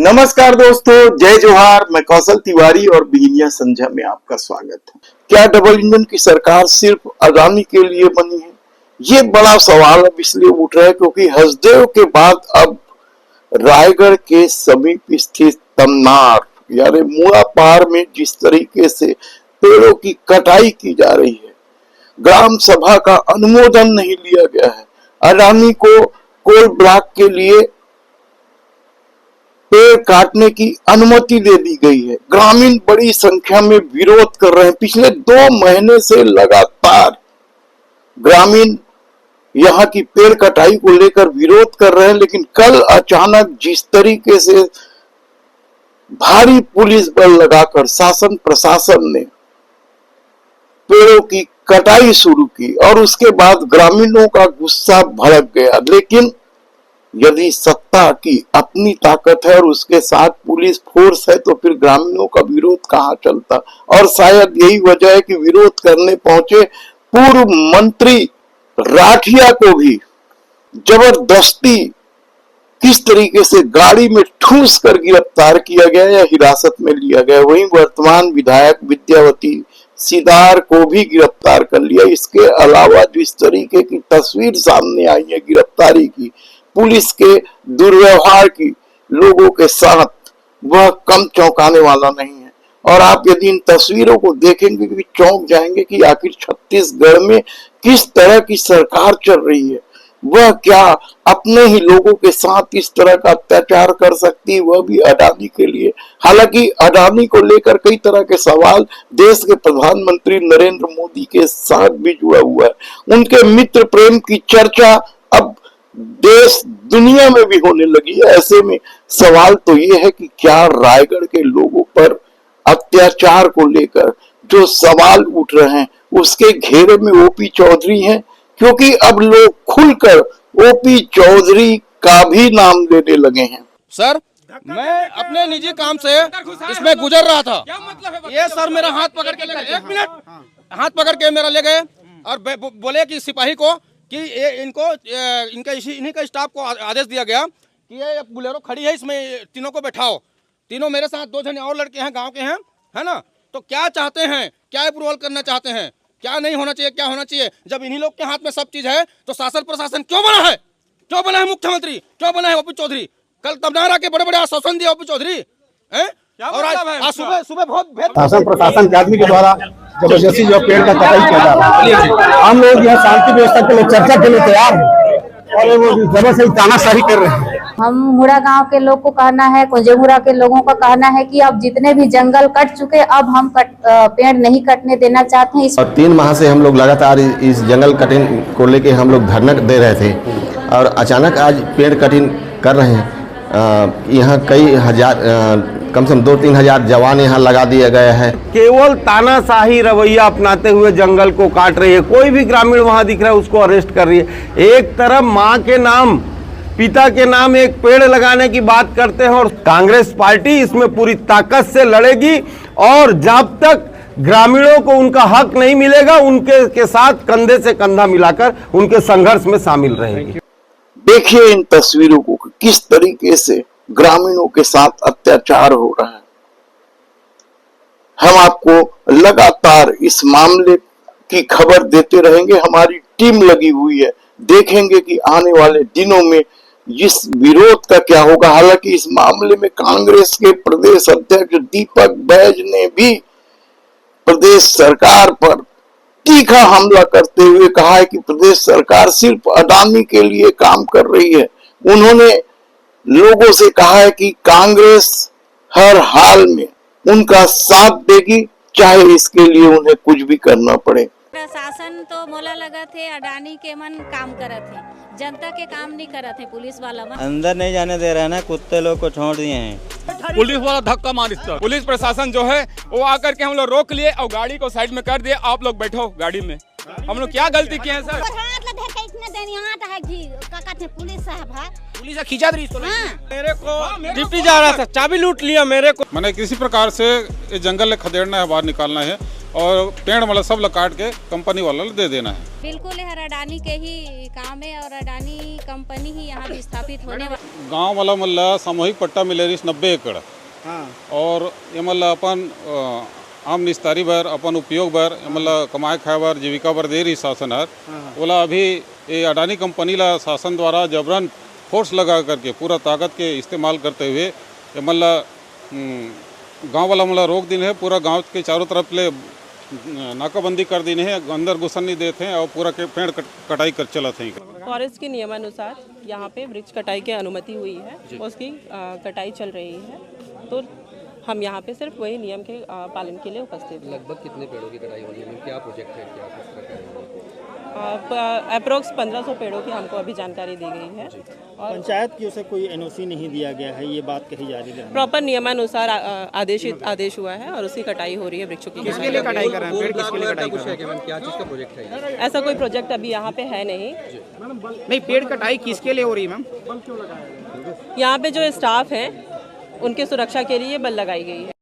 नमस्कार दोस्तों, जय जोहार। मैं कौशल तिवारी और बिहिनिया संध्या में आपका स्वागत है। क्या डबल इंजन की सरकार सिर्फ अडानी के लिए बनी है? ये बड़ा सवाल अब इसलिए उठ रहा है क्योंकि हसदेव के बाद अब रायगढ़ के समीप स्थित तमनार यानी मुड़ा पहाड़ में जिस तरीके से पेड़ों की कटाई की जा रही है, ग्राम सभा का अनुमोदन नहीं लिया गया है। अडानी को कोल ब्लॉक के लिए पेड़ काटने की अनुमति दे दी गई है। ग्रामीण बड़ी संख्या में विरोध कर रहे हैं। पिछले 2 महीने से लगातार ग्रामीण यहाँ की पेड़ कटाई को लेकर विरोध कर रहे हैं, लेकिन कल अचानक जिस तरीके से भारी पुलिस बल लगाकर शासन प्रशासन ने पेड़ों की कटाई शुरू की और उसके बाद ग्रामीणों का गुस्सा भड़क गया। लेकिन यदि सत्ता की अपनी ताकत है और उसके साथ पुलिस फोर्स है तो फिर ग्रामीणों का विरोध कहाँ चलता। और शायद यही वजह है कि विरोध करने पहुंचे पूर्व मंत्री राठिया को भी जबरदस्ती किस तरीके से गाड़ी में ठूस कर गिरफ्तार किया गया या हिरासत में लिया गया। वहीं वर्तमान विधायक विद्यावती सीदार को भी गिरफ्तार कर लिया। इसके अलावा जिस तरीके की तस्वीर सामने आई है गिरफ्तारी की, पुलिस के दुर्व्यवहार की लोगों के साथ, वह कम चौंकाने वाला नहीं है। और आप यदि इन तस्वीरों को देखेंगे कि चौंक जाएंगे कि आखिर छत्तीसगढ़ में किस तरह की सरकार चल रही है। वह क्या अपने ही लोगों के साथ इस तरह का अत्याचार कर सकती है, वह भी अडानी के लिए। हालांकि अडानी को लेकर कई तरह के सवाल देश के प्रधानमंत्री नरेंद्र मोदी के साथ भी जुड़ा हुआ है। उनके मित्र प्रेम की चर्चा अब देश दुनिया में भी होने लगी है। ऐसे में सवाल तो ये है कि क्या रायगढ़ के लोगों पर अत्याचार को लेकर जो सवाल उठ रहे हैं उसके घेरे में ओपी चौधरी हैं, क्योंकि अब लोग खुलकर ओपी चौधरी का भी नाम लेने लगे हैं। सर, मैं अपने निजी काम से इसमें गुजर रहा था। ये सर मेरा हाथ पकड़ के ले गए, 1 मिनट हाथ पकड़ के मेरा ले गए और बोले कि सिपाही को कि ये इन्हीं का स्टाफ को आदेश दिया गया कि ये बुलेरो खड़ी है, इसमें तीनों को बैठाओ। तीनों मेरे साथ 2 जने और लड़के हैं, गांव के हैं, है ना। तो क्या चाहते हैं, क्या अप्रूवल करना चाहते हैं, क्या नहीं होना चाहिए, क्या होना चाहिए। जब इन्हीं लोग के हाथ में सब चीज है तो शासन प्रशासन क्यों बना है, क्यों बना है मुख्यमंत्री, क्यों बना है ओपी चौधरी। कल तमनार आके बड़े बड़े आश्वासन दिया ओपी चौधरी है। और आज सुबह बहुत शासन प्रशासन के आदमी के द्वारा जबरदस्ती जो पेड़ का कटाई किया जा रहा है। हम लोग यहाँ शांति व्यवस्था के लिए चर्चा के लिए तैयार हैं और वो जबरदस्ती तानाशाही कर रहे हैं। हम मुड़ा गांव के लोग को कहना है, कुंजेमुड़ा के लोगों का कहना है कि अब जितने भी जंगल कट चुके, अब हम पेड़ नहीं कटने देना चाहते हैं। और 3 माह से हम लोग लगातार इस जंगल कटिंग को लेके हम लोग धरना दे रहे थे और अचानक आज पेड़ कटिंग कर रहे हैं। यहाँ कई हजार कम से कम 2-3 हजार जवान यहाँ लगा दिया गया है। केवल तानाशाही रवैया अपनाते हुए जंगल को काट रही है। कोई भी ग्रामीण वहाँ दिख रहा है उसको अरेस्ट कर रही है। एक तरफ माँ के नाम, पिता के नाम एक पेड़ लगाने की बात करते हैं और कांग्रेस पार्टी इसमें पूरी ताकत से लड़ेगी और जब तक ग्रामीणों को उनका हक नहीं मिलेगा उनके के साथ कंधे से कंधा मिलाकर उनके संघर्ष में शामिल रहेगी। देखिए इन तस्वीरों को किस तरीके से ग्रामीणों के साथ अत्याचार हो रहा है। हम आपको लगातार इस मामले की खबर देते रहेंगे। हमारी टीम लगी हुई है, देखेंगे कि आने वाले दिनों में इस विरोध का क्या होगा। हालांकि इस मामले में कांग्रेस के प्रदेश अध्यक्ष दीपक बैज ने भी प्रदेश सरकार पर तीखा हमला करते हुए कहा है कि प्रदेश सरकार सिर्फ अडानी के लिए काम कर रही है। उन्होंने लोगों से कहा है कि कांग्रेस हर हाल में उनका साथ देगी, चाहे इसके लिए उन्हें कुछ भी करना पड़े। प्रशासन तो मोला लगा थे अडानी के मन काम करत है, जनता के काम नहीं करत है। पुलिस वाला मन अंदर नहीं जाने दे रहा है ना, कुत्ते लोग को छोड़ दिए हैं। पुलिस वाला धक्का मार, पुलिस प्रशासन जो है वो आकर के हम लोग रोक लिए और गाड़ी को साइड में कर दिए। आप लोग बैठो गाड़ी में। हम लोग क्या गलती किए हैं सर? पुलिस खींचा रही मेरे को, डिप्टी जा रहा था, चाबी लूट लिया मेरे को। मैंने किसी प्रकार से इस जंगल में खदेड़ना है, बाहर निकालना है और पेड़ मतलब सब लोग काट के कंपनी वालों को दे देना है। बिल्कुल यह अडानी के ही काम है और अडानी कंपनी ही यहाँ भी स्थापित होने वाली। गांव वाला मतलब सामूहिक पट्टा मिले रही 90 एकड़ और ये मतलब अपन आम निस्तारी बर अपन उपयोग बर मतलब कमाए खाए बर जीविका बर दे रही शासन हर बोला अभी ये अडानी कंपनी ला शासन द्वारा जबरन फोर्स लगा करके पूरा ताकत के इस्तेमाल करते हुए ये मतलब गांव वाला मतलब रोक दिन है, पूरा गांव के चारों तरफ ले नाकाबंदी कर दी है, अंदर घुसन नहीं देते हैं और पूरा के पेड़ कटाई कर चला थे। फॉरेस्ट के नियमानुसार यहाँ पे वृक्ष कटाई की अनुमति हुई है, उसकी कटाई चल रही है, तो हम यहाँ पे सिर्फ वही नियम के पालन के लिए उपस्थित हैं। लगभग कितने पेड़ों की कटाई होगी, क्या प्रोजेक्ट है, क्या किस तरह का है? अप्रोक्स 1500 पेड़ों की हमको अभी जानकारी दी गई है और पंचायत की ओर से कोई एनओसी नहीं दिया गया है, ये बात कही जा रही है। प्रॉपर नियमानुसार आदेश हुआ है और उसकी कटाई हो रही है वृक्षों की। किसके लिए कटाई कर रहे हैं, पेड़ किसके लिए कटाई कर रहे हैं? क्या चीज़ का प्रोजेक्ट है? ऐसा कोई प्रोजेक्ट अभी यहाँ पे है नहीं। पेड़ कटाई किसके लिए हो रही है मैम? यहाँ पे जो स्टाफ है उनके सुरक्षा के लिए बल लगाई गई है।